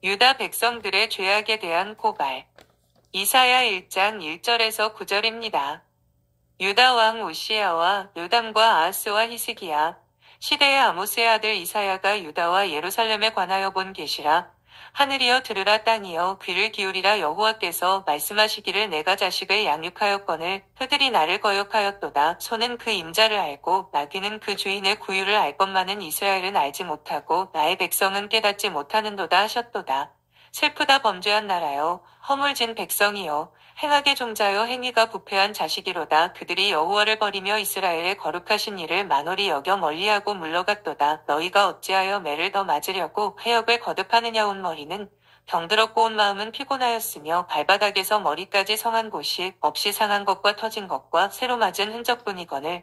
유다 백성들의 죄악에 대한 고발. 이사야 1장 1절에서 9절입니다. 유다 왕 우시야와 요담과 아하스와 히스기야, 시대의 아모스의 아들 이사야가 유다와 예루살렘에 관하여 본 계시라. 하늘이여 들으라, 땅이여 귀를 기울이라. 여호와께서 말씀하시기를 내가 자식을 양육하였거늘 그들이 나를 거역하였도다. 소는 그 임자를 알고 나귀는 그 주인의 구유를 알것만은 이스라엘은 알지 못하고 나의 백성은 깨닫지 못하는도다 하셨도다. 슬프다 범죄한 나라여, 허물진 백성이여, 행악의 종자여, 행위가 부패한 자식이로다. 그들이 여호와를 버리며 이스라엘의 거룩하신 이를 만홀히 여겨 멀리하고 물러갔도다. 너희가 어찌하여 매를 더 맞으려고 해역을 거듭하느냐. 온 머리는 병들었고 온 마음은 피곤하였으며 발바닥에서 머리까지 성한 곳이 없이 상한 것과 터진 것과 새로 맞은 흔적뿐이거늘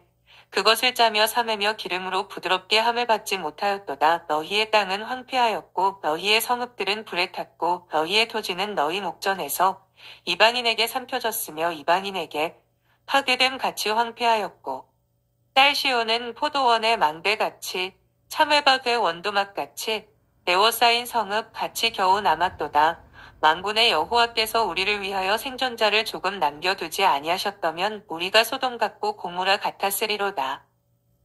그것을 짜며 삼매며 기름으로 부드럽게 함을 받지 못하였도다. 너희의 땅은 황폐하였고 너희의 성읍들은 불에 탔고 너희의 토지는 너희 목전에서 이방인에게 삼켜졌으며 이방인에게 파괴됨 같이 황폐하였고 딸 시온은 포도원의 망대같이 참외밭의 원두막같이 에워싸인 성읍 같이 겨우 남았도다. 만군의 여호와께서 우리를 위하여 생존자를 조금 남겨두지 아니하셨다면 우리가 소돔 같고 고모라 같았으리로다.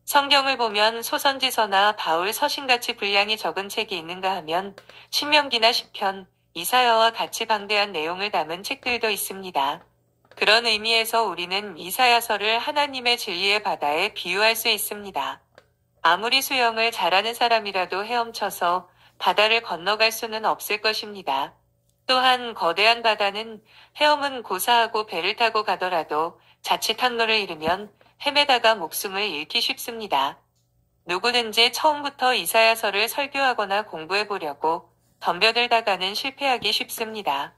성경을 보면 소선지서나 바울 서신같이 분량이 적은 책이 있는가 하면 신명기나 시편, 이사야와 같이 방대한 내용을 담은 책들도 있습니다. 그런 의미에서 우리는 이사야서를 하나님의 진리의 바다에 비유할 수 있습니다. 아무리 수영을 잘하는 사람이라도 헤엄쳐서 바다를 건너갈 수는 없을 것입니다. 또한 거대한 바다는 헤엄은 고사하고 배를 타고 가더라도 자칫 항로를 잃으면 헤매다가 목숨을 잃기 쉽습니다. 누구든지 처음부터 이사야서를 설교하거나 공부해보려고 덤벼들다가는 실패하기 쉽습니다.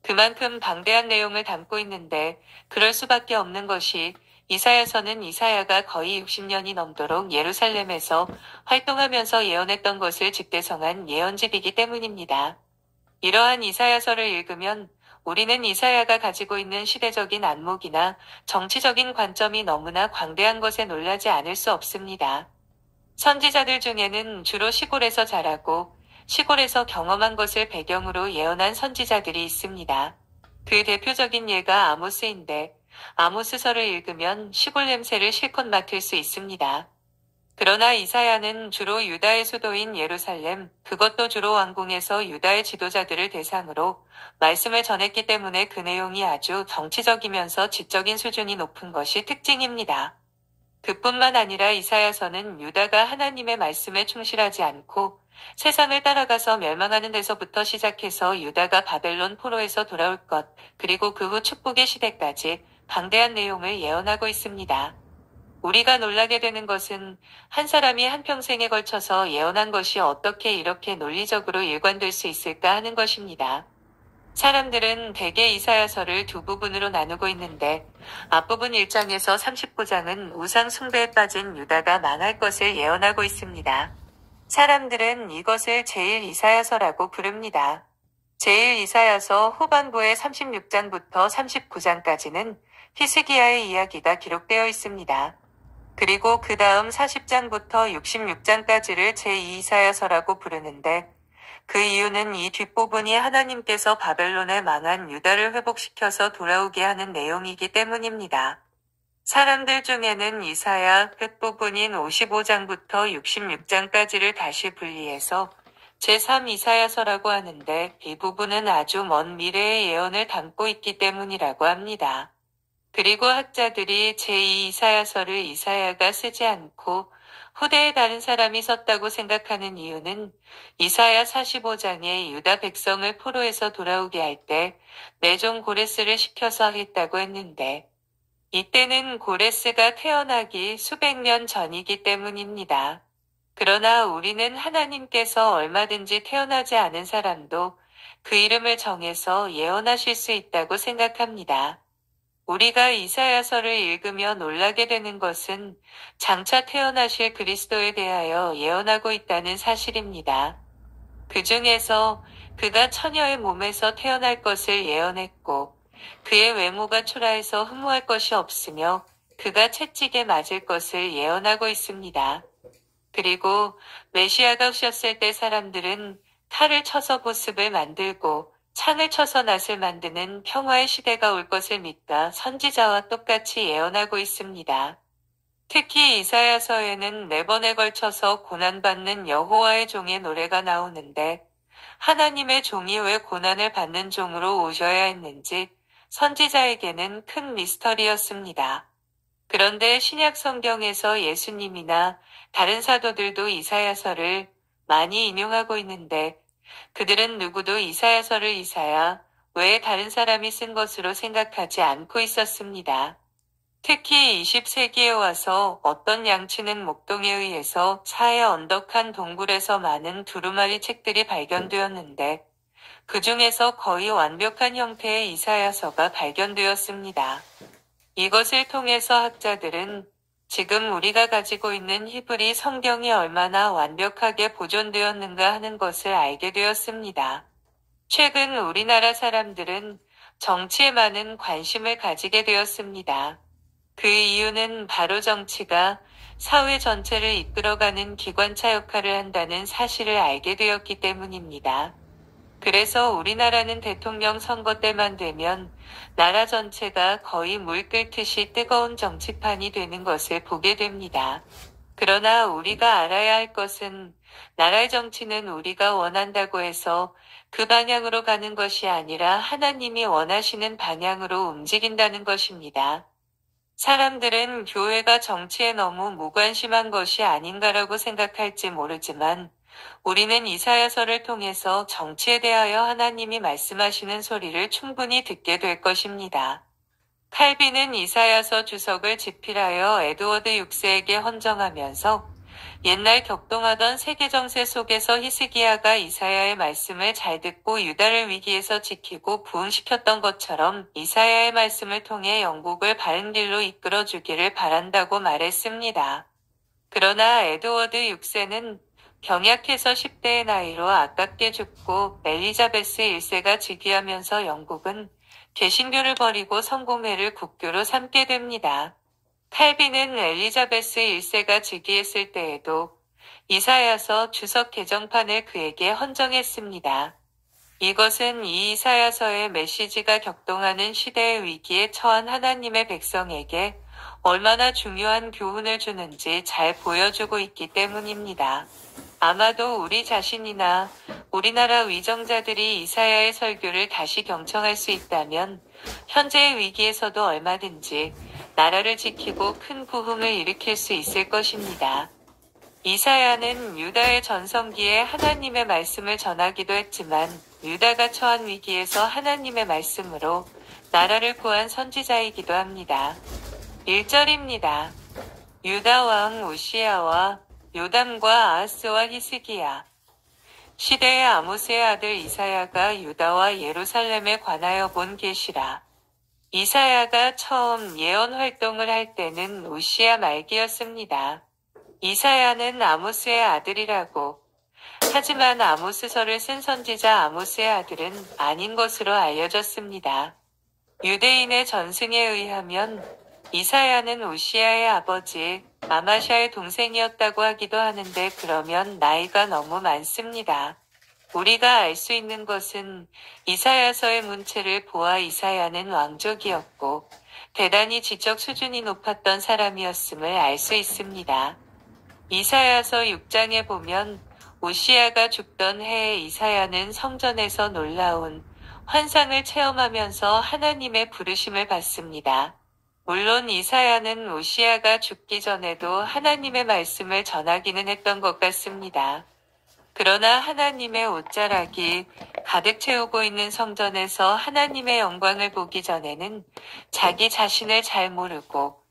그만큼 방대한 내용을 담고 있는데 그럴 수밖에 없는 것이 이사야서는 이사야가 거의 60년이 넘도록 예루살렘에서 활동하면서 예언했던 것을 직대성한 예언집이기 때문입니다. 이러한 이사야서를 읽으면 우리는 이사야가 가지고 있는 시대적인 안목이나 정치적인 관점이 너무나 광대한 것에 놀라지 않을 수 없습니다. 선지자들 중에는 주로 시골에서 자라고 시골에서 경험한 것을 배경으로 예언한 선지자들이 있습니다. 그 대표적인 예가 아모스인데 아모스서를 읽으면 시골 냄새를 실컷 맡을 수 있습니다. 그러나 이사야는 주로 유다의 수도인 예루살렘, 그것도 주로 왕궁에서 유다의 지도자들을 대상으로 말씀을 전했기 때문에 그 내용이 아주 정치적이면서 지적인 수준이 높은 것이 특징입니다. 그뿐만 아니라 이사야서는 유다가 하나님의 말씀에 충실하지 않고 세상을 따라가서 멸망하는 데서부터 시작해서 유다가 바벨론 포로에서 돌아올 것, 그리고 그 후 축복의 시대까지 방대한 내용을 예언하고 있습니다. 우리가 놀라게 되는 것은 한 사람이 한평생에 걸쳐서 예언한 것이 어떻게 이렇게 논리적으로 일관될 수 있을까 하는 것입니다. 사람들은 대개 이사야서를 두 부분으로 나누고 있는데 앞부분 1장에서 39장은 우상 숭배에 빠진 유다가 망할 것을 예언하고 있습니다. 사람들은 이것을 제1이사야서라고 부릅니다. 제1이사야서 후반부의 36장부터 39장까지는 히스기야의 이야기가 기록되어 있습니다. 그리고 그 다음 40장부터 66장까지를 제2이사야서라고 부르는데 그 이유는 이 뒷부분이 하나님께서 바벨론에 망한 유다를 회복시켜서 돌아오게 하는 내용이기 때문입니다. 사람들 중에는 이사야 끝부분인 55장부터 66장까지를 다시 분리해서 제3이사야서라고 하는데 이 부분은 아주 먼 미래의 예언을 담고 있기 때문이라고 합니다. 그리고 학자들이 제2이사야서를 이사야가 쓰지 않고 후대에 다른 사람이 썼다고 생각하는 이유는 이사야 45장에 유다 백성을 포로에서 돌아오게 할 때 내종 고레스를 시켜서 하겠다고 했는데 이때는 고레스가 태어나기 수백 년 전이기 때문입니다. 그러나 우리는 하나님께서 얼마든지 태어나지 않은 사람도 그 이름을 정해서 예언하실 수 있다고 생각합니다. 우리가 이사야서를 읽으며 놀라게 되는 것은 장차 태어나실 그리스도에 대하여 예언하고 있다는 사실입니다. 그 중에서 그가 처녀의 몸에서 태어날 것을 예언했고 그의 외모가 초라해서 흠모할 것이 없으며 그가 채찍에 맞을 것을 예언하고 있습니다. 그리고 메시아가 오셨을 때 사람들은 칼을 쳐서 보습을 만들고 창을 쳐서 낫을 만드는 평화의 시대가 올 것을 믿다 선지자와 똑같이 예언하고 있습니다. 특히 이사야서에는 4번에 걸쳐서 고난받는 여호와의 종의 노래가 나오는데 하나님의 종이 왜 고난을 받는 종으로 오셔야 했는지 선지자에게는 큰 미스터리였습니다. 그런데 신약 성경에서 예수님이나 다른 사도들도 이사야서를 많이 인용하고 있는데 그들은 누구도 이사야서를 이사야 외에 다른 사람이 쓴 것으로 생각하지 않고 있었습니다. 특히 20세기에 와서 어떤 양치는 목동에 의해서 사해 언덕한 동굴에서 많은 두루마리 책들이 발견되었는데 그 중에서 거의 완벽한 형태의 이사야서가 발견되었습니다. 이것을 통해서 학자들은 지금 우리가 가지고 있는 히브리 성경이 얼마나 완벽하게 보존되었는가 하는 것을 알게 되었습니다. 최근 우리나라 사람들은 정치에 많은 관심을 가지게 되었습니다. 그 이유는 바로 정치가 사회 전체를 이끌어가는 기관차 역할을 한다는 사실을 알게 되었기 때문입니다. 그래서 우리나라는 대통령 선거 때만 되면 나라 전체가 거의 물 끓듯이 뜨거운 정치판이 되는 것을 보게 됩니다. 그러나 우리가 알아야 할 것은 나라의 정치는 우리가 원한다고 해서 그 방향으로 가는 것이 아니라 하나님이 원하시는 방향으로 움직인다는 것입니다. 사람들은 교회가 정치에 너무 무관심한 것이 아닌가라고 생각할지 모르지만 우리는 이사야서를 통해서 정치에 대하여 하나님이 말씀하시는 소리를 충분히 듣게 될 것입니다. 칼빈은 이사야서 주석을 집필하여 에드워드 6세에게 헌정하면서 옛날 격동하던 세계 정세 속에서 히스기야가 이사야의 말씀을 잘 듣고 유다를 위기에서 지키고 부흥시켰던 것처럼 이사야의 말씀을 통해 영국을 바른 길로 이끌어 주기를 바란다고 말했습니다. 그러나 에드워드 6세는 병약해서 10대의 나이로 아깝게 죽고 엘리자베스 1세가 즉위하면서 영국은 개신교를 버리고 성공회를 국교로 삼게 됩니다. 칼빈은 엘리자베스 1세가 즉위했을 때에도 이사야서 주석 개정판을 그에게 헌정했습니다. 이것은 이 이사야서의 메시지가 격동하는 시대의 위기에 처한 하나님의 백성에게 얼마나 중요한 교훈을 주는지 잘 보여주고 있기 때문입니다. 아마도 우리 자신이나 우리나라 위정자들이 이사야의 설교를 다시 경청할 수 있다면 현재의 위기에서도 얼마든지 나라를 지키고 큰 부흥을 일으킬 수 있을 것입니다. 이사야는 유다의 전성기에 하나님의 말씀을 전하기도 했지만 유다가 처한 위기에서 하나님의 말씀으로 나라를 구한 선지자이기도 합니다. 1절입니다. 유다 왕 우시야와 요담과 아하스와 히스기야. 시대의 아모스의 아들 이사야가 유다와 예루살렘에 관하여 본 계시라. 이사야가 처음 예언 활동을 할 때는 우시야 말기였습니다. 이사야는 아모스의 아들이라고. 하지만 아모스서를 쓴 선지자 아모스의 아들은 아닌 것으로 알려졌습니다. 유대인의 전승에 의하면 이사야는 우시야의 아버지 아마샤의 동생이었다고 하기도 하는데 그러면 나이가 너무 많습니다. 우리가 알 수 있는 것은 이사야서의 문체를 보아 이사야는 왕족이었고 대단히 지적 수준이 높았던 사람이었음을 알 수 있습니다. 이사야서 6장에 보면 우시야가 죽던 해에 이사야는 성전에서 놀라운 환상을 체험하면서 하나님의 부르심을 받습니다. 물론 이사야는 우시야가 죽기 전에도 하나님의 말씀을 전하기는 했던 것 같습니다. 그러나 하나님의 옷자락이 가득 채우고 있는 성전에서 하나님의 영광을 보기 전에는 자기 자신을 잘 모르고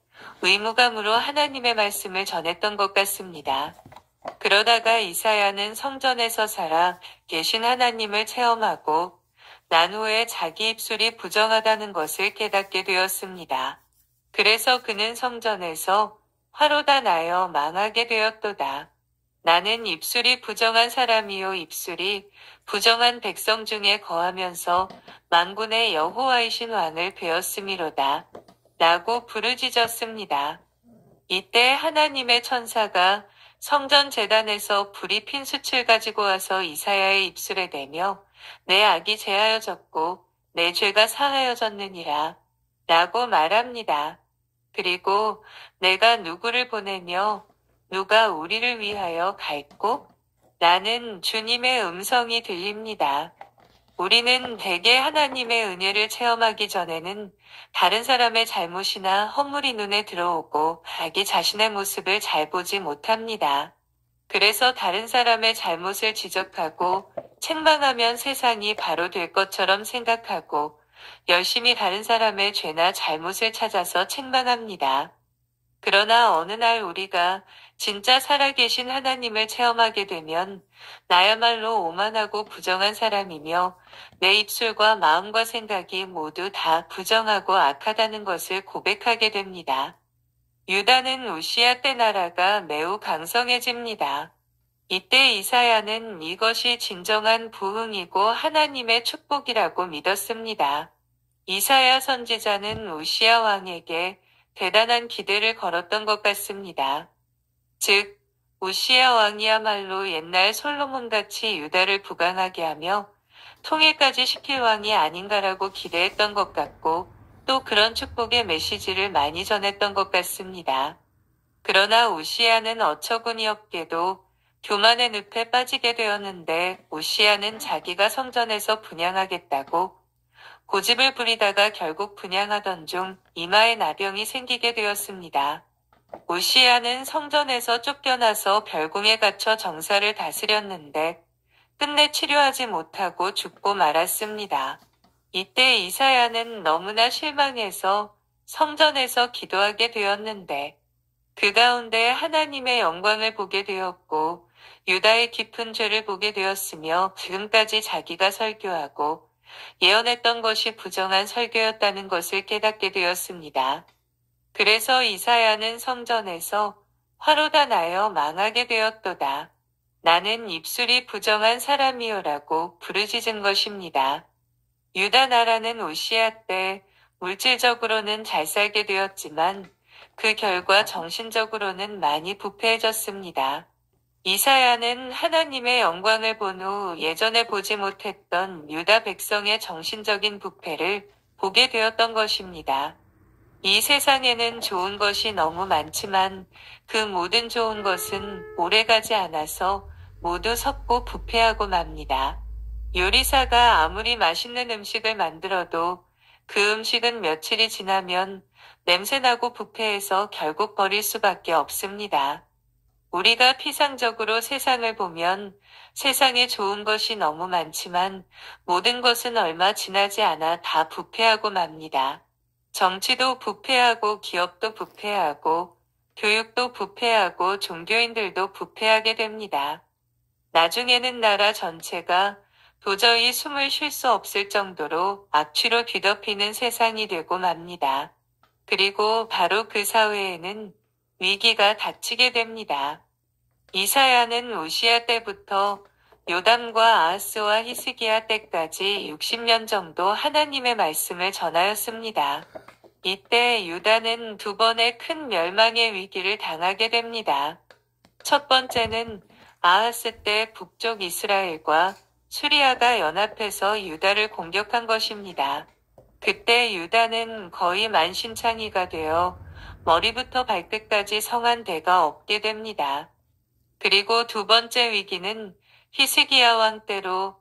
의무감으로 하나님의 말씀을 전했던 것 같습니다. 그러다가 이사야는 성전에서 살아 계신 하나님을 체험하고 난 후에 자기 입술이 부정하다는 것을 깨닫게 되었습니다. 그래서 그는 성전에서 화로다 나여 망하게 되었도다. 나는 입술이 부정한 사람이요 입술이 부정한 백성 중에 거하면서 만군의 여호와이신 왕을 배웠음이로다. 라고 부르짖었습니다. 이때 하나님의 천사가 성전 제단에서 불이 핀 숯을 가지고 와서 이사야의 입술에 대며 내 악이 제하여졌고 내 죄가 사하여졌느니라 라고 말합니다. 그리고 내가 누구를 보내며 누가 우리를 위하여 갈꼬? 라는 주님의 음성이 들립니다. 우리는 대개 하나님의 은혜를 체험하기 전에는 다른 사람의 잘못이나 허물이 눈에 들어오고 자기 자신의 모습을 잘 보지 못합니다. 그래서 다른 사람의 잘못을 지적하고 책망하면 세상이 바로 될 것처럼 생각하고 열심히 다른 사람의 죄나 잘못을 찾아서 책망합니다. 그러나 어느 날 우리가 진짜 살아계신 하나님을 체험하게 되면 나야말로 오만하고 부정한 사람이며 내 입술과 마음과 생각이 모두 다 부정하고 악하다는 것을 고백하게 됩니다. 유다는 우시야 때 나라가 매우 강성해집니다. 이때 이사야는 이것이 진정한 부흥이고 하나님의 축복이라고 믿었습니다. 이사야 선지자는 우시야 왕에게 대단한 기대를 걸었던 것 같습니다. 즉, 우시야 왕이야말로 옛날 솔로몬같이 유다를 부강하게 하며 통일까지 시킬 왕이 아닌가라고 기대했던 것 같고 또 그런 축복의 메시지를 많이 전했던 것 같습니다. 그러나 우시야는 어처구니없게도 교만의 늪에 빠지게 되었는데 우시야는 자기가 성전에서 분향하겠다고 고집을 부리다가 결국 분향하던 중 이마에 나병이 생기게 되었습니다. 우시야는 성전에서 쫓겨나서 별궁에 갇혀 정사를 다스렸는데 끝내 치료하지 못하고 죽고 말았습니다. 이때 이사야는 너무나 실망해서 성전에서 기도하게 되었는데 그 가운데 하나님의 영광을 보게 되었고 유다의 깊은 죄를 보게 되었으며 지금까지 자기가 설교하고 예언했던 것이 부정한 설교였다는 것을 깨닫게 되었습니다. 그래서 이사야는 성전에서 화로다 나여 망하게 되었도다. 나는 입술이 부정한 사람이요라고 부르짖은 것입니다. 유다 나라는 우시야 때 물질적으로는 잘 살게 되었지만 그 결과 정신적으로는 많이 부패해졌습니다. 이사야는 하나님의 영광을 본 후 예전에 보지 못했던 유다 백성의 정신적인 부패를 보게 되었던 것입니다. 이 세상에는 좋은 것이 너무 많지만 그 모든 좋은 것은 오래가지 않아서 모두 썩고 부패하고 맙니다. 요리사가 아무리 맛있는 음식을 만들어도 그 음식은 며칠이 지나면 냄새나고 부패해서 결국 버릴 수밖에 없습니다. 우리가 피상적으로 세상을 보면 세상에 좋은 것이 너무 많지만 모든 것은 얼마 지나지 않아 다 부패하고 맙니다. 정치도 부패하고 기업도 부패하고 교육도 부패하고 종교인들도 부패하게 됩니다. 나중에는 나라 전체가 도저히 숨을 쉴 수 없을 정도로 악취로 뒤덮이는 세상이 되고 맙니다. 그리고 바로 그 사회에는 위기가 닥치게 됩니다. 이사야는 우시야 때부터 요담과 아하스와 히스기야 때까지 60년 정도 하나님의 말씀을 전하였습니다. 이때 유다는 두 번의 큰 멸망의 위기를 당하게 됩니다. 첫 번째는 아하스 때 북쪽 이스라엘과 수리아가 연합해서 유다를 공격한 것입니다. 그때 유다는 거의 만신창이가 되어 머리부터 발끝까지 성한 데가 없게 됩니다. 그리고 두 번째 위기는 히스기야 왕 때로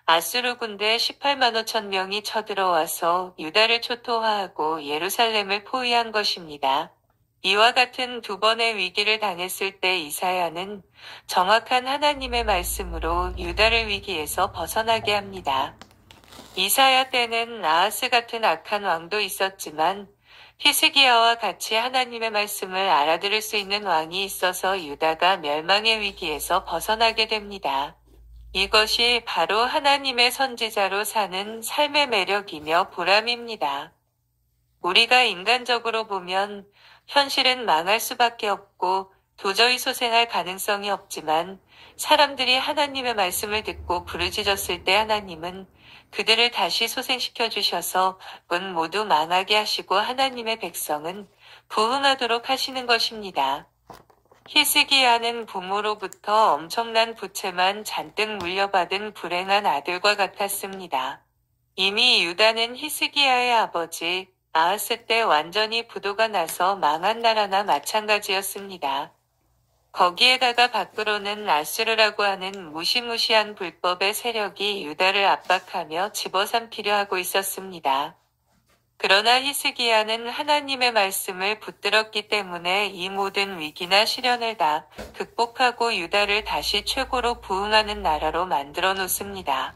아수르 군대 18만 5천 명이 쳐들어와서 유다를 초토화하고 예루살렘을 포위한 것입니다. 이와 같은 두 번의 위기를 당했을 때 이사야는 정확한 하나님의 말씀으로 유다를 위기에서 벗어나게 합니다. 이사야 때는 아하스 같은 악한 왕도 있었지만 히스기야와 같이 하나님의 말씀을 알아들을 수 있는 왕이 있어서 유다가 멸망의 위기에서 벗어나게 됩니다. 이것이 바로 하나님의 선지자로 사는 삶의 매력이며 보람입니다. 우리가 인간적으로 보면 현실은 망할 수밖에 없고 도저히 소생할 가능성이 없지만 사람들이 하나님의 말씀을 듣고 부르짖었을 때 하나님은 그들을 다시 소생시켜 주셔서 은 모두 망하게 하시고 하나님의 백성은 부흥하도록 하시는 것입니다. 히스기야는 부모로부터 엄청난 부채만 잔뜩 물려받은 불행한 아들과 같았습니다. 이미 유다는 히스기야의 아버지 아하스 때 완전히 부도가 나서 망한 나라나 마찬가지였습니다. 거기에다가 밖으로는 아수르라고 하는 무시무시한 불법의 세력이 유다를 압박하며 집어삼키려 하고 있었습니다. 그러나 히스기야는 하나님의 말씀을 붙들었기 때문에 이 모든 위기나 시련을 다 극복하고 유다를 다시 최고로 부흥하는 나라로 만들어 놓습니다.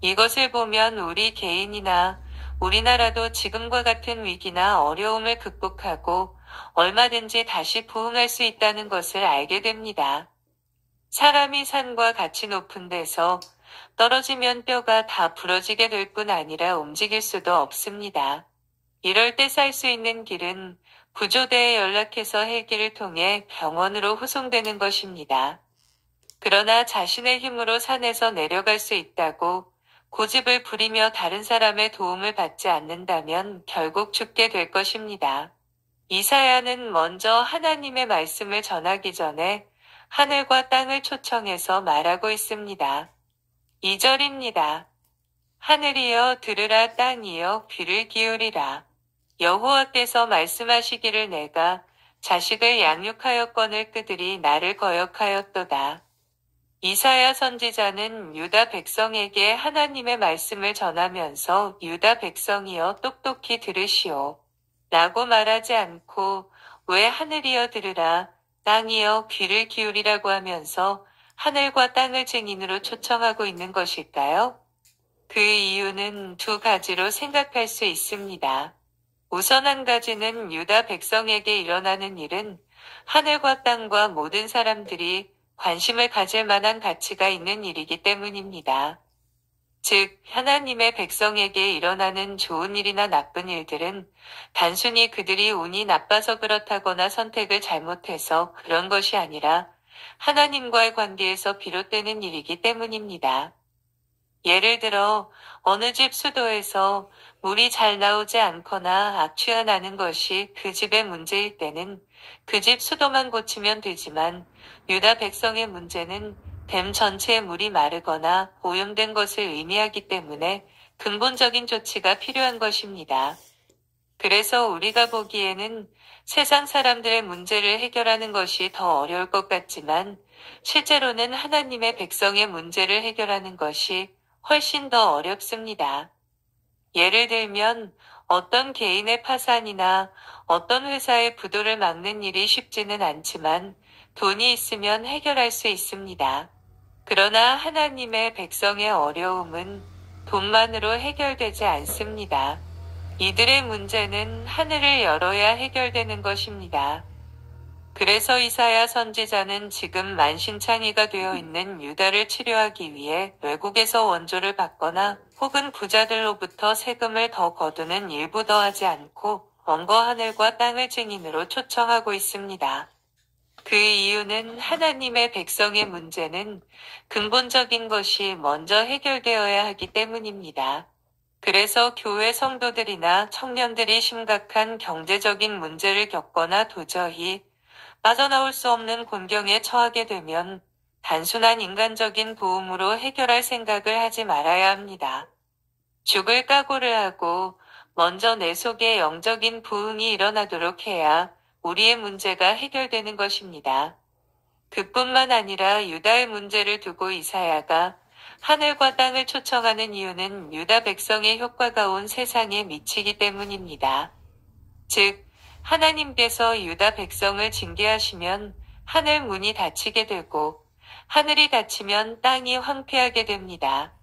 이것을 보면 우리 개인이나 우리나라도 지금과 같은 위기나 어려움을 극복하고 얼마든지 다시 부흥할 수 있다는 것을 알게 됩니다. 사람이 산과 같이 높은 데서 떨어지면 뼈가 다 부러지게 될 뿐 아니라 움직일 수도 없습니다. 이럴 때 살 수 있는 길은 구조대에 연락해서 헬기를 통해 병원으로 후송되는 것입니다. 그러나 자신의 힘으로 산에서 내려갈 수 있다고 고집을 부리며 다른 사람의 도움을 받지 않는다면 결국 죽게 될 것입니다. 이사야는 먼저 하나님의 말씀을 전하기 전에 하늘과 땅을 초청해서 말하고 있습니다. 2절입니다. 하늘이여 들으라, 땅이여 귀를 기울이라. 여호와께서 말씀하시기를 내가 자식을 양육하였거늘 그들이 나를 거역하였도다. 이사야 선지자는 유다 백성에게 하나님의 말씀을 전하면서 유다 백성이여 똑똑히 들으시오 라고 말하지 않고 왜 하늘이여 들으라, 땅이여 귀를 기울이라고 하면서 하늘과 땅을 증인으로 초청하고 있는 것일까요? 그 이유는 두 가지로 생각할 수 있습니다. 우선 한 가지는 유다 백성에게 일어나는 일은 하늘과 땅과 모든 사람들이 관심을 가질 만한 가치가 있는 일이기 때문입니다. 즉, 하나님의 백성에게 일어나는 좋은 일이나 나쁜 일들은 단순히 그들이 운이 나빠서 그렇다거나 선택을 잘못해서 그런 것이 아니라 하나님과의 관계에서 비롯되는 일이기 때문입니다. 예를 들어 어느 집 수도에서 물이 잘 나오지 않거나 악취가 나는 것이 그 집의 문제일 때는 그 집 수도만 고치면 되지만 유다 백성의 문제는 댐 전체의 물이 마르거나 오염된 것을 의미하기 때문에 근본적인 조치가 필요한 것입니다. 그래서 우리가 보기에는 세상 사람들의 문제를 해결하는 것이 더 어려울 것 같지만 실제로는 하나님의 백성의 문제를 해결하는 것이 훨씬 더 어렵습니다. 예를 들면 어떤 개인의 파산이나 어떤 회사의 부도를 막는 일이 쉽지는 않지만 돈이 있으면 해결할 수 있습니다. 그러나 하나님의 백성의 어려움은 돈만으로 해결되지 않습니다. 이들의 문제는 하늘을 열어야 해결되는 것입니다. 그래서 이사야 선지자는 지금 만신창이가 되어 있는 유다를 치료하기 위해 외국에서 원조를 받거나 혹은 부자들로부터 세금을 더 거두는 일부 더하지 않고 원거 하늘과 땅을 증인으로 초청하고 있습니다. 그 이유는 하나님의 백성의 문제는 근본적인 것이 먼저 해결되어야 하기 때문입니다. 그래서 교회 성도들이나 청년들이 심각한 경제적인 문제를 겪거나 도저히 빠져나올 수 없는 곤경에 처하게 되면 단순한 인간적인 도움으로 해결할 생각을 하지 말아야 합니다. 죽을 각오를 하고 먼저 내 속에 영적인 부흥이 일어나도록 해야 우리의 문제가 해결되는 것입니다. 그뿐만 아니라 유다의 문제를 두고 이사야가 하늘과 땅을 초청하는 이유는 유다 백성의 효과가 온 세상에 미치기 때문입니다. 즉, 하나님께서 유다 백성을 징계하시면 하늘 문이 닫히게 되고 하늘이 닫히면 땅이 황폐하게 됩니다.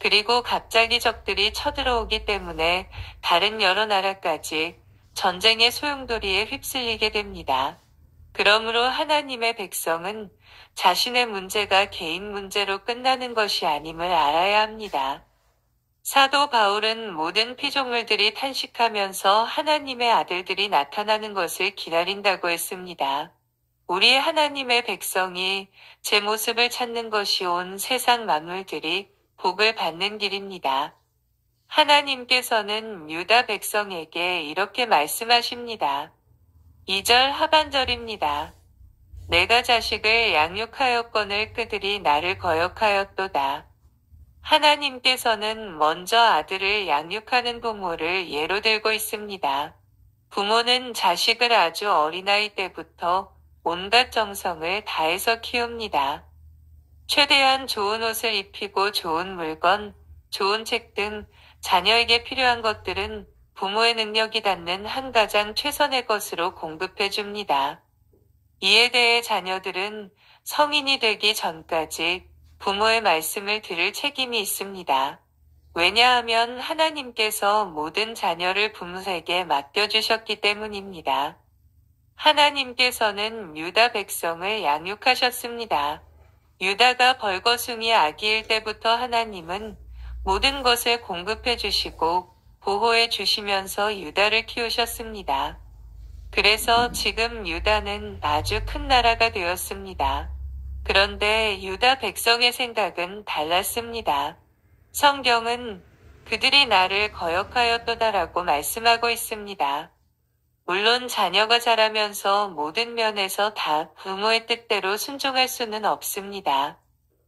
그리고 갑자기 적들이 쳐들어오기 때문에 다른 여러 나라까지 전쟁의 소용돌이에 휩쓸리게 됩니다. 그러므로 하나님의 백성은 자신의 문제가 개인 문제로 끝나는 것이 아님을 알아야 합니다. 사도 바울은 모든 피조물들이 탄식하면서 하나님의 아들들이 나타나는 것을 기다린다고 했습니다. 우리 하나님의 백성이 제 모습을 찾는 것이 온 세상 만물들이 복을 받는 길입니다. 하나님께서는 유다 백성에게 이렇게 말씀하십니다. 2절 하반절입니다. 내가 자식을 양육하였거늘 그들이 나를 거역하였도다. 하나님께서는 먼저 아들을 양육하는 부모를 예로 들고 있습니다. 부모는 자식을 아주 어린아이 때부터 온갖 정성을 다해서 키웁니다. 최대한 좋은 옷을 입히고 좋은 물건, 좋은 책 등 자녀에게 필요한 것들은 부모의 능력이 닿는 한 가장 최선의 것으로 공급해 줍니다. 이에 대해 자녀들은 성인이 되기 전까지 부모의 말씀을 들을 책임이 있습니다. 왜냐하면 하나님께서 모든 자녀를 부모에게 맡겨주셨기 때문입니다. 하나님께서는 유다 백성을 양육하셨습니다. 유다가 벌거숭이 아기일 때부터 하나님은 모든 것을 공급해 주시고 보호해 주시면서 유다를 키우셨습니다. 그래서 지금 유다는 아주 큰 나라가 되었습니다. 그런데 유다 백성의 생각은 달랐습니다. 성경은 그들이 나를 거역하였도다라고 말씀하고 있습니다. 물론 자녀가 자라면서 모든 면에서 다 부모의 뜻대로 순종할 수는 없습니다.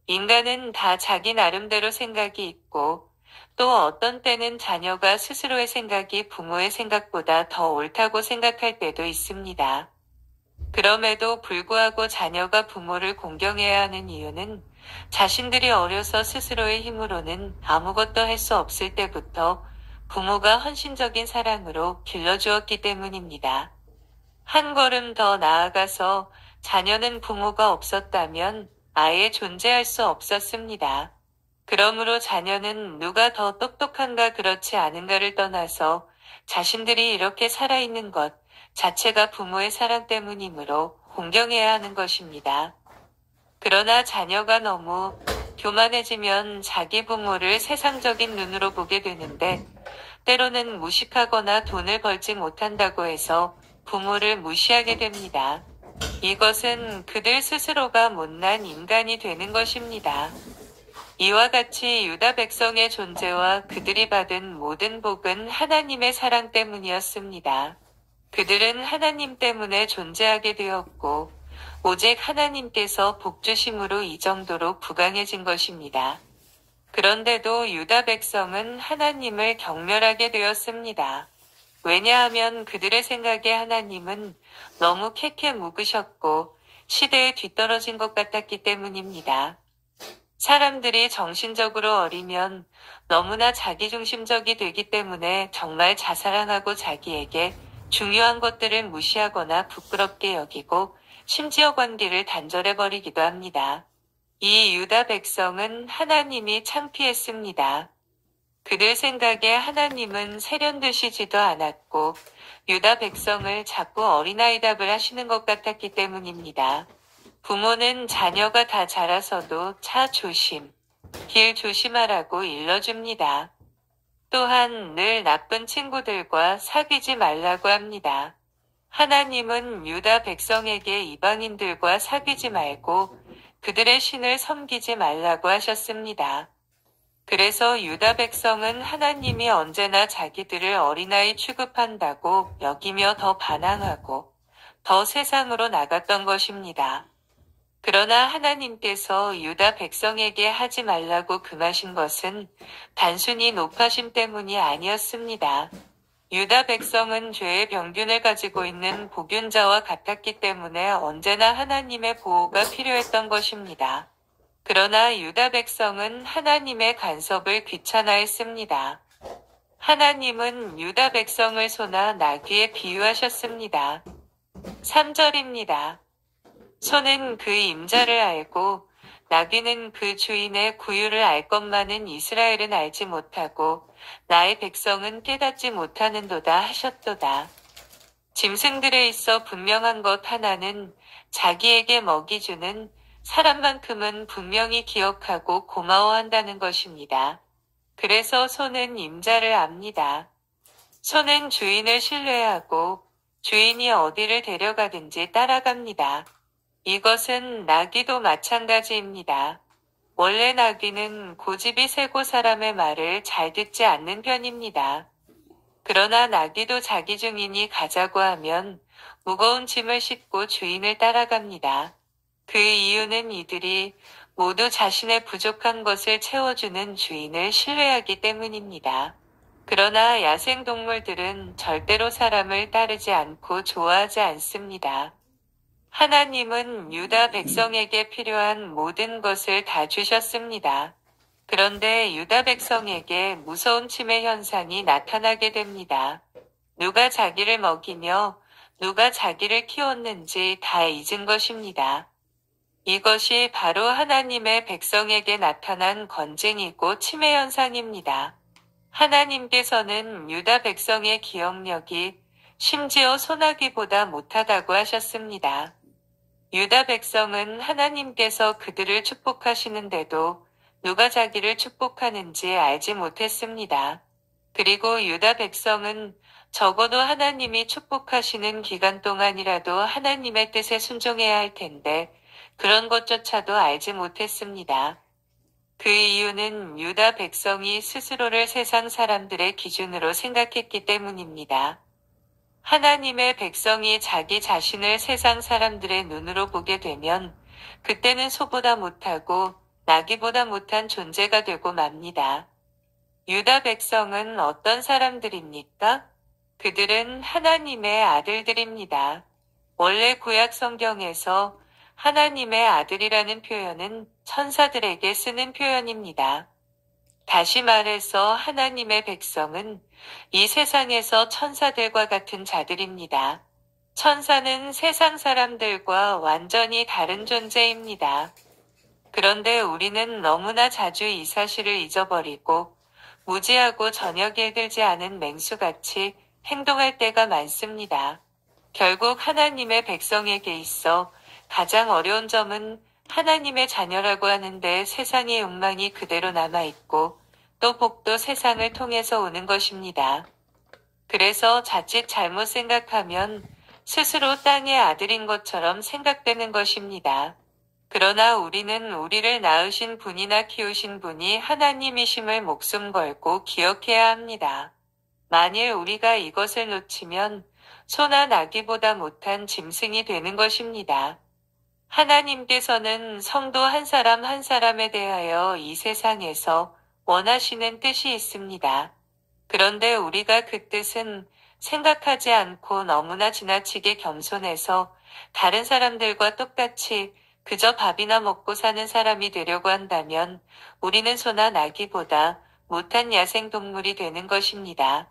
인간은 다 자기 나름대로 생각이 있고 또 어떤 때는 자녀가 스스로의 생각이 부모의 생각보다 더 옳다고 생각할 때도 있습니다. 그럼에도 불구하고 자녀가 부모를 공경해야 하는 이유는 자신들이 어려서 스스로의 힘으로는 아무것도 할 수 없을 때부터 부모가 헌신적인 사랑으로 길러주었기 때문입니다. 한 걸음 더 나아가서 자녀는 부모가 없었다면 아예 존재할 수 없었습니다. 그러므로 자녀는 누가 더 똑똑한가 그렇지 않은가를 떠나서 자신들이 이렇게 살아있는 것 자체가 부모의 사랑 때문이므로 공경해야 하는 것입니다. 그러나 자녀가 너무 교만해지면 자기 부모를 세상적인 눈으로 보게 되는데 때로는 무식하거나 돈을 벌지 못한다고 해서 부모를 무시하게 됩니다. 이것은 그들 스스로가 못난 인간이 되는 것입니다. 이와 같이 유다 백성의 존재와 그들이 받은 모든 복은 하나님의 사랑 때문이었습니다. 그들은 하나님 때문에 존재하게 되었고 오직 하나님께서 복 주심으로 이 정도로 부강해진 것입니다. 그런데도 유다 백성은 하나님을 경멸하게 되었습니다. 왜냐하면 그들의 생각에 하나님은 너무 캐캐 묵으셨고 시대에 뒤떨어진 것 같았기 때문입니다. 사람들이 정신적으로 어리면 너무나 자기중심적이 되기 때문에 정말 자사랑하고 자기에게 중요한 것들을 무시하거나 부끄럽게 여기고 심지어 관계를 단절해버리기도 합니다. 이 유다 백성은 하나님이 창피했습니다. 그들 생각에 하나님은 세련되시지도 않았고 유다 백성을 자꾸 어린아이답을 하시는 것 같았기 때문입니다. 부모는 자녀가 다 자라서도 차 조심, 길 조심하라고 일러줍니다. 또한 늘 나쁜 친구들과 사귀지 말라고 합니다. 하나님은 유다 백성에게 이방인들과 사귀지 말고 그들의 신을 섬기지 말라고 하셨습니다. 그래서 유다 백성은 하나님이 언제나 자기들을 어린아이 취급한다고 여기며 더 반항하고 더 세상으로 나갔던 것입니다. 그러나 하나님께서 유다 백성에게 하지 말라고 금하신 것은 단순히 높아심 때문이 아니었습니다. 유다 백성은 죄의 병균을 가지고 있는 복균자와 같았기 때문에 언제나 하나님의 보호가 필요했던 것입니다. 그러나 유다 백성은 하나님의 간섭을 귀찮아했습니다. 하나님은 유다 백성을 소나 나귀에 비유하셨습니다. 3절입니다. 소는 그 임자를 알고 나귀는 그 주인의 구유를 알 것만은 이스라엘은 알지 못하고 나의 백성은 깨닫지 못하는도다 하셨도다. 짐승들에 있어 분명한 것 하나는 자기에게 먹이 주는 사람만큼은 분명히 기억하고 고마워한다는 것입니다. 그래서 소는 임자를 압니다. 소는 주인을 신뢰하고 주인이 어디를 데려가든지 따라갑니다. 이것은 나귀도 마찬가지입니다. 원래 나귀는 고집이 세고 사람의 말을 잘 듣지 않는 편입니다. 그러나 나귀도 자기 주인이 가자고 하면 무거운 짐을 싣고 주인을 따라갑니다. 그 이유는 이들이 모두 자신의 부족한 것을 채워주는 주인을 신뢰하기 때문입니다. 그러나 야생동물들은 절대로 사람을 따르지 않고 좋아하지 않습니다. 하나님은 유다 백성에게 필요한 모든 것을 다 주셨습니다. 그런데 유다 백성에게 무서운 치매 현상이 나타나게 됩니다. 누가 자기를 먹이며 누가 자기를 키웠는지 다 잊은 것입니다. 이것이 바로 하나님의 백성에게 나타난 건증이고 치매 현상입니다. 하나님께서는 유다 백성의 기억력이 심지어 소나기보다 못하다고 하셨습니다. 유다 백성은 하나님께서 그들을 축복하시는데도 누가 자기를 축복하는지 알지 못했습니다. 그리고 유다 백성은 적어도 하나님이 축복하시는 기간 동안이라도 하나님의 뜻에 순종해야 할 텐데 그런 것조차도 알지 못했습니다. 그 이유는 유다 백성이 스스로를 세상 사람들의 기준으로 생각했기 때문입니다. 하나님의 백성이 자기 자신을 세상 사람들의 눈으로 보게 되면 그때는 소보다 못하고 나귀보다 못한 존재가 되고 맙니다. 유다 백성은 어떤 사람들입니까? 그들은 하나님의 아들들입니다. 원래 구약 성경에서 하나님의 아들이라는 표현은 천사들에게 쓰는 표현입니다. 다시 말해서 하나님의 백성은 이 세상에서 천사들과 같은 자들입니다. 천사는 세상 사람들과 완전히 다른 존재입니다. 그런데 우리는 너무나 자주 이 사실을 잊어버리고 무지하고 전혀 길들지 않은 맹수같이 행동할 때가 많습니다. 결국 하나님의 백성에게 있어 가장 어려운 점은 하나님의 자녀라고 하는데 세상의 욕망이 그대로 남아있고 또 복도 세상을 통해서 오는 것입니다. 그래서 자칫 잘못 생각하면 스스로 땅의 아들인 것처럼 생각되는 것입니다. 그러나 우리는 우리를 낳으신 분이나 키우신 분이 하나님이심을 목숨 걸고 기억해야 합니다. 만일 우리가 이것을 놓치면 소나 나귀보다 못한 짐승이 되는 것입니다. 하나님께서는 성도 한 사람 한 사람에 대하여 이 세상에서 원하시는 뜻이 있습니다. 그런데 우리가 그 뜻은 생각하지 않고 너무나 지나치게 겸손해서 다른 사람들과 똑같이 그저 밥이나 먹고 사는 사람이 되려고 한다면 우리는 소나 나귀보다 못한 야생동물이 되는 것입니다.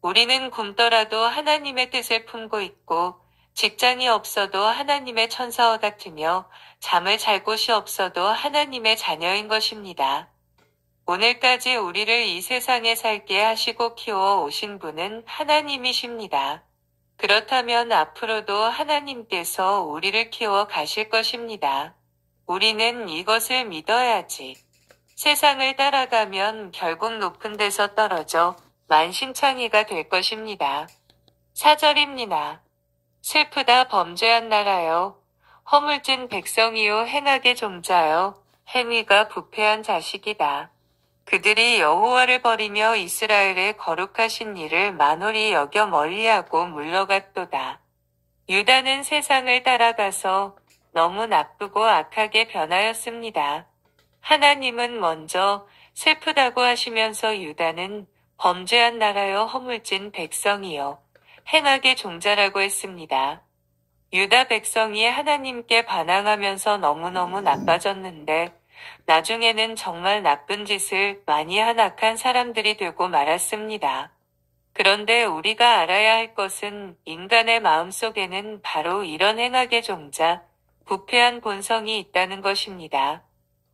우리는 굶더라도 하나님의 뜻을 품고 있고 직장이 없어도 하나님의 천사와 같으며 잠을 잘 곳이 없어도 하나님의 자녀인 것입니다. 오늘까지 우리를 이 세상에 살게 하시고 키워 오신 분은 하나님이십니다. 그렇다면 앞으로도 하나님께서 우리를 키워 가실 것입니다. 우리는 이것을 믿어야지. 세상을 따라가면 결국 높은 데서 떨어져 만신창이가 될 것입니다. 4절입니다. 슬프다 범죄한 나라여, 허물진 백성이요 행악의 종자여, 행위가 부패한 자식이다. 그들이 여호와를 버리며 이스라엘의 거룩하신 일을 만홀히 여겨 멀리하고 물러갔도다. 유다는 세상을 따라가서 너무 나쁘고 악하게 변하였습니다. 하나님은 먼저 슬프다고 하시면서 유다는 범죄한 나라여 허물진 백성이여 행악의 종자라고 했습니다. 유다 백성이 하나님께 반항하면서 너무너무 나빠졌는데 나중에는 정말 나쁜 짓을 많이 한 악한 사람들이 되고 말았습니다. 그런데 우리가 알아야 할 것은 인간의 마음속에는 바로 이런 행악의 종자, 부패한 본성이 있다는 것입니다.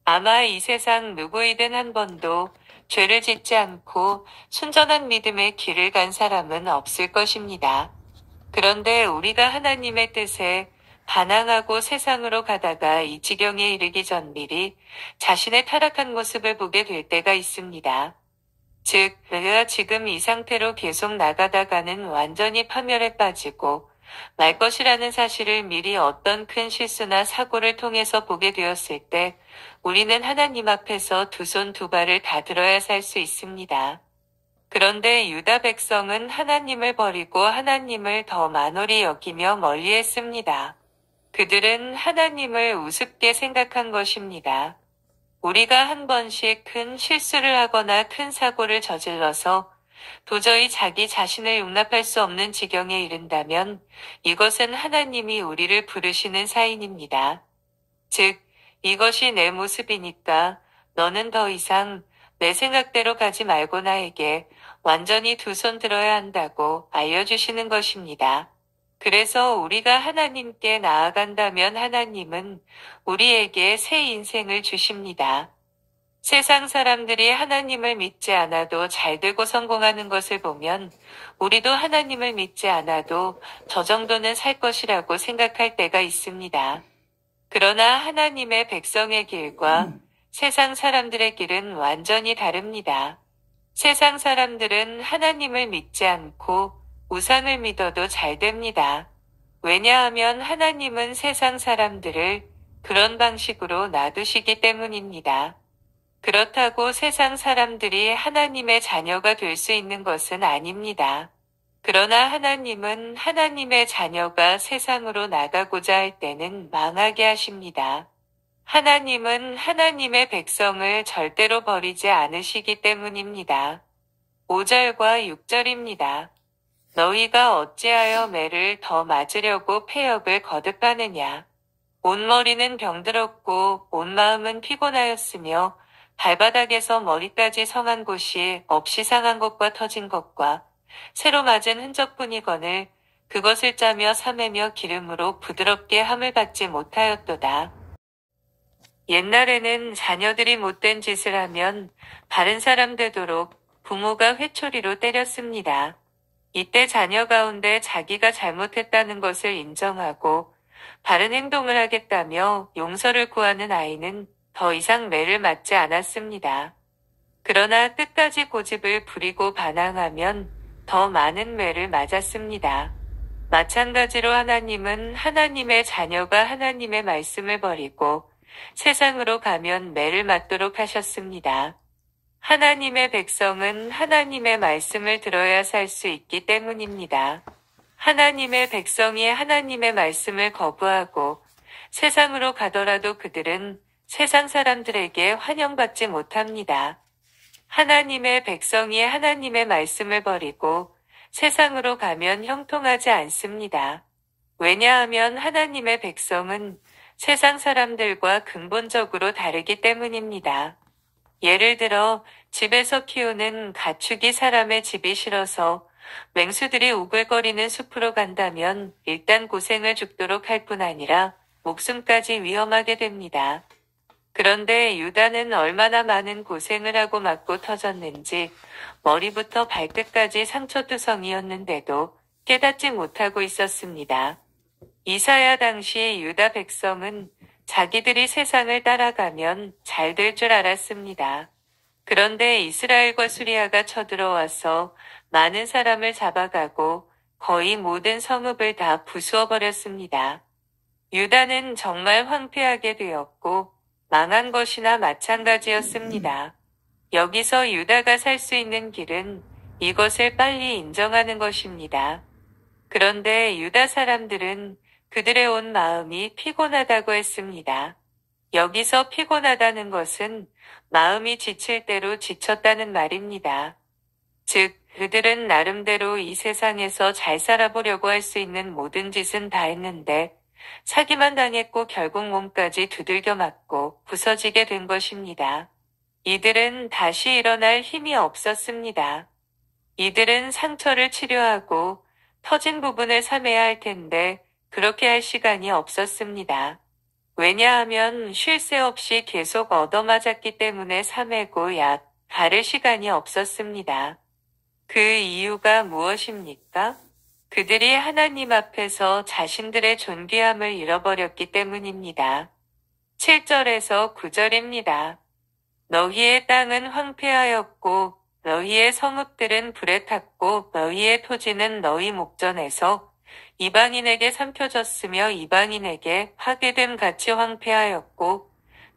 아마 이 세상 누구이든 한 번도 죄를 짓지 않고 순전한 믿음의 길을 간 사람은 없을 것입니다. 그런데 우리가 하나님의 뜻에 반항하고 세상으로 가다가 이 지경에 이르기 전 미리 자신의 타락한 모습을 보게 될 때가 있습니다. 즉, 내가 지금 이 상태로 계속 나가다가는 완전히 파멸에 빠지고 말 것이라는 사실을 미리 어떤 큰 실수나 사고를 통해서 보게 되었을 때 우리는 하나님 앞에서 두 손 두 발을 다 들어야 살 수 있습니다. 그런데 유다 백성은 하나님을 버리고 하나님을 더 만홀히 여기며 멀리했습니다. 그들은 하나님을 우습게 생각한 것입니다. 우리가 한 번씩 큰 실수를 하거나 큰 사고를 저질러서 도저히 자기 자신을 용납할 수 없는 지경에 이른다면 이것은 하나님이 우리를 부르시는 사인입니다. 즉, 이것이 내 모습이니까 너는 더 이상 내 생각대로 가지 말고 나에게 완전히 두 손 들어야 한다고 알려주시는 것입니다. 그래서 우리가 하나님께 나아간다면 하나님은 우리에게 새 인생을 주십니다. 세상 사람들이 하나님을 믿지 않아도 잘 되고 성공하는 것을 보면 우리도 하나님을 믿지 않아도 저 정도는 살 것이라고 생각할 때가 있습니다. 그러나 하나님의 백성의 길과 세상 사람들의 길은 완전히 다릅니다. 세상 사람들은 하나님을 믿지 않고 우상을 믿어도 잘 됩니다. 왜냐하면 하나님은 세상 사람들을 그런 방식으로 놔두시기 때문입니다. 그렇다고 세상 사람들이 하나님의 자녀가 될 수 있는 것은 아닙니다. 그러나 하나님은 하나님의 자녀가 세상으로 나가고자 할 때는 망하게 하십니다. 하나님은 하나님의 백성을 절대로 버리지 않으시기 때문입니다. 5절과 6절입니다. 너희가 어찌하여 매를 더 맞으려고 패역을 거듭하느냐. 온 머리는 병들었고 온 마음은 피곤하였으며 발바닥에서 머리까지 성한 곳이 없이 상한 것과 터진 것과 새로 맞은 흔적뿐이거늘 그것을 짜며 삼매며 기름으로 부드럽게 함을 받지 못하였도다. 옛날에는 자녀들이 못된 짓을 하면 바른 사람 되도록 부모가 회초리로 때렸습니다. 이때 자녀 가운데 자기가 잘못했다는 것을 인정하고 바른 행동을 하겠다며 용서를 구하는 아이는 더 이상 매를 맞지 않았습니다. 그러나 끝까지 고집을 부리고 반항하면 더 많은 매를 맞았습니다. 마찬가지로 하나님은 하나님의 자녀가 하나님의 말씀을 버리고 세상으로 가면 매를 맞도록 하셨습니다. 하나님의 백성은 하나님의 말씀을 들어야 살 수 있기 때문입니다. 하나님의 백성이 하나님의 말씀을 거부하고 세상으로 가더라도 그들은 세상 사람들에게 환영받지 못합니다. 하나님의 백성이 하나님의 말씀을 버리고 세상으로 가면 형통하지 않습니다. 왜냐하면 하나님의 백성은 세상 사람들과 근본적으로 다르기 때문입니다. 예를 들어 집에서 키우는 가축이 사람의 집이 싫어서 맹수들이 우글거리는 숲으로 간다면 일단 고생을 죽도록 할 뿐 아니라 목숨까지 위험하게 됩니다. 그런데 유다는 얼마나 많은 고생을 하고 맞고 터졌는지 머리부터 발끝까지 상처투성이었는데도 깨닫지 못하고 있었습니다. 이사야 당시 유다 백성은 자기들이 세상을 따라가면 잘 될 줄 알았습니다. 그런데 이스라엘과 수리아가 쳐들어와서 많은 사람을 잡아가고 거의 모든 성읍을 다 부수어버렸습니다. 유다는 정말 황폐하게 되었고 망한 것이나 마찬가지였습니다. 여기서 유다가 살 수 있는 길은 이것을 빨리 인정하는 것입니다. 그런데 유다 사람들은 그들의 온 마음이 피곤하다고 했습니다. 여기서 피곤하다는 것은 마음이 지칠 대로 지쳤다는 말입니다. 즉, 그들은 나름대로 이 세상에서 잘 살아보려고 할 수 있는 모든 짓은 다 했는데 사기만 당했고 결국 몸까지 두들겨 맞고 부서지게 된 것입니다. 이들은 다시 일어날 힘이 없었습니다. 이들은 상처를 치료하고 터진 부분을 삼해야 할 텐데 그렇게 할 시간이 없었습니다. 왜냐하면 쉴 새 없이 계속 얻어맞았기 때문에 삼매고 약 바를 시간이 없었습니다. 그 이유가 무엇입니까? 그들이 하나님 앞에서 자신들의 존귀함을 잃어버렸기 때문입니다. 7절에서 9절입니다. 너희의 땅은 황폐하였고 너희의 성읍들은 불에 탔고 너희의 토지는 너희 목전에서 이방인에게 삼켜졌으며 이방인에게 파괴됨 같이 황폐하였고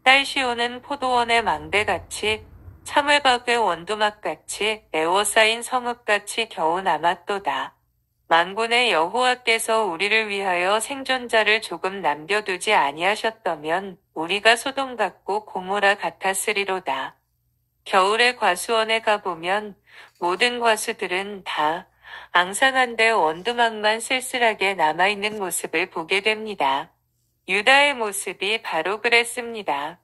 딸시오는 포도원의 망대같이 참외밥의 원두막같이 에워싸인 성읍같이 겨우 남았도다. 만군의 여호와께서 우리를 위하여 생존자를 조금 남겨두지 아니하셨다면 우리가 소돔 같고 고모라 같았으리로다. 겨울에 과수원에 가보면 모든 과수들은 다 앙상한데 원두막만 쓸쓸하게 남아있는 모습을 보게 됩니다. 유다의 모습이 바로 그랬습니다.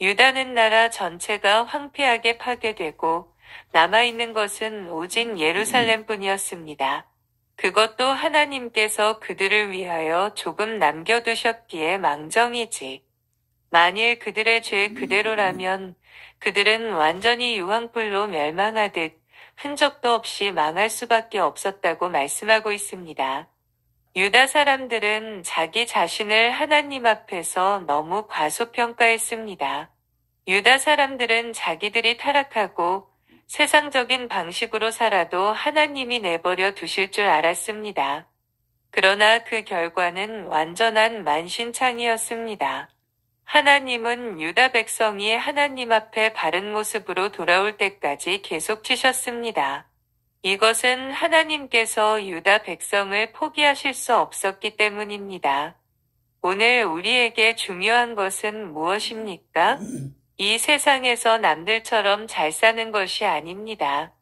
유다는 나라 전체가 황폐하게 파괴되고 남아있는 것은 오직 예루살렘뿐이었습니다. 그것도 하나님께서 그들을 위하여 조금 남겨두셨기에 망정이지. 만일 그들의 죄 그대로라면 그들은 완전히 유황불로 멸망하듯 흔적도 없이 망할 수밖에 없었다고 말씀하고 있습니다. 유다 사람들은 자기 자신을 하나님 앞에서 너무 과소평가했습니다. 유다 사람들은 자기들이 타락하고 세상적인 방식으로 살아도 하나님이 내버려 두실 줄 알았습니다. 그러나 그 결과는 완전한 만신창이었습니다. 하나님은 유다 백성이 하나님 앞에 바른 모습으로 돌아올 때까지 계속 치셨습니다. 이것은 하나님께서 유다 백성을 포기하실 수 없었기 때문입니다. 오늘 우리에게 중요한 것은 무엇입니까? 이 세상에서 남들처럼 잘 사는 것이 아닙니다.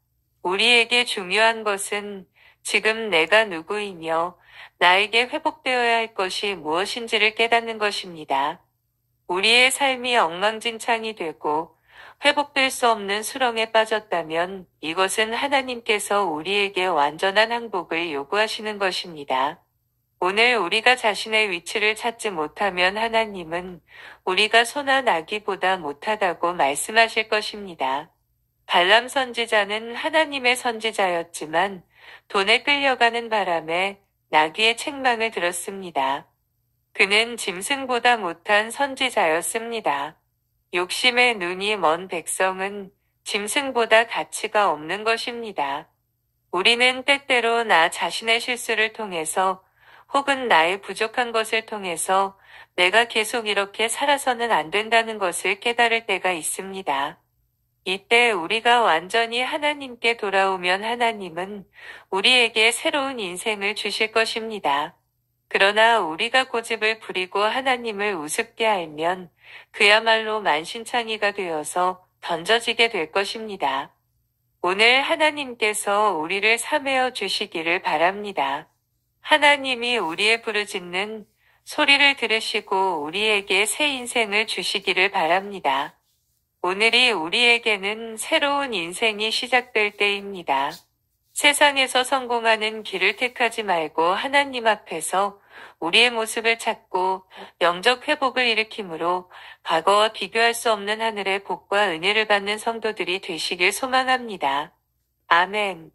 우리에게 중요한 것은 지금 내가 누구이며 나에게 회복되어야 할 것이 무엇인지를 깨닫는 것입니다. 우리의 삶이 엉망진창이 되고 회복될 수 없는 수렁에 빠졌다면 이것은 하나님께서 우리에게 완전한 항복을 요구하시는 것입니다. 오늘 우리가 자신의 위치를 찾지 못하면 하나님은 우리가 소나 나귀보다 못하다고 말씀하실 것입니다. 발람 선지자는 하나님의 선지자였지만 돈에 끌려가는 바람에 나귀의 책망을 들었습니다. 그는 짐승보다 못한 선지자였습니다. 욕심의 눈이 먼 백성은 짐승보다 가치가 없는 것입니다. 우리는 때때로 나 자신의 실수를 통해서 혹은 나의 부족한 것을 통해서 내가 계속 이렇게 살아서는 안 된다는 것을 깨달을 때가 있습니다. 이때 우리가 완전히 하나님께 돌아오면 하나님은 우리에게 새로운 인생을 주실 것입니다. 그러나 우리가 고집을 부리고 하나님을 우습게 알면 그야말로 만신창이가 되어서 던져지게 될 것입니다. 오늘 하나님께서 우리를 사매어 주시기를 바랍니다. 하나님이 우리의 부르짖는 소리를 들으시고 우리에게 새 인생을 주시기를 바랍니다. 오늘이 우리에게는 새로운 인생이 시작될 때입니다. 세상에서 성공하는 길을 택하지 말고 하나님 앞에서 우리의 모습을 찾고 영적 회복을 일으킴으로 과거와 비교할 수 없는 하늘의 복과 은혜를 받는 성도들이 되시길 소망합니다. 아멘.